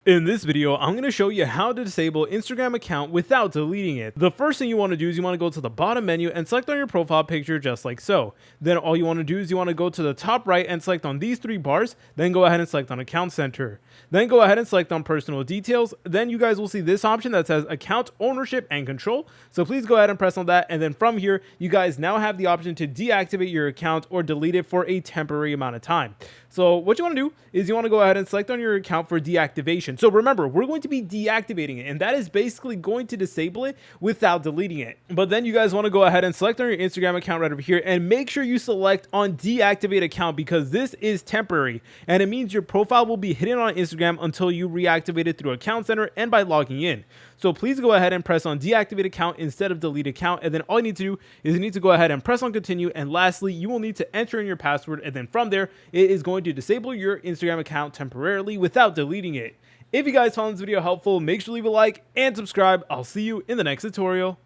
In this video, I'm going to show you how to disable Instagram account without deleting it. The first thing you want to do is you want to go to the bottom menu and select on your profile picture just like so. Then all you want to do is you want to go to the top right and select on these three bars, then go ahead and select on account center. Then go ahead and select on personal details. Then you guys will see this option that says account ownership and control. So please go ahead and press on that. And then from here, you guys now have the option to deactivate your account or delete it for a temporary amount of time. So what you want to do is you want to go ahead and select on your account for deactivation. So remember, we're going to be deactivating it, and that is basically going to disable it without deleting it. But then you guys want to go ahead and select on your Instagram account right over here and make sure you select on deactivate account, because this is temporary and it means your profile will be hidden on Instagram until you reactivate it through account center and by logging in. So please go ahead and press on deactivate account instead of delete account. And then all you need to do is you need to go ahead and press on continue. And lastly, you will need to enter in your password. And then from there, it is going to disable your Instagram account temporarily without deleting it. If you guys found this video helpful, make sure to leave a like and subscribe. I'll see you in the next tutorial.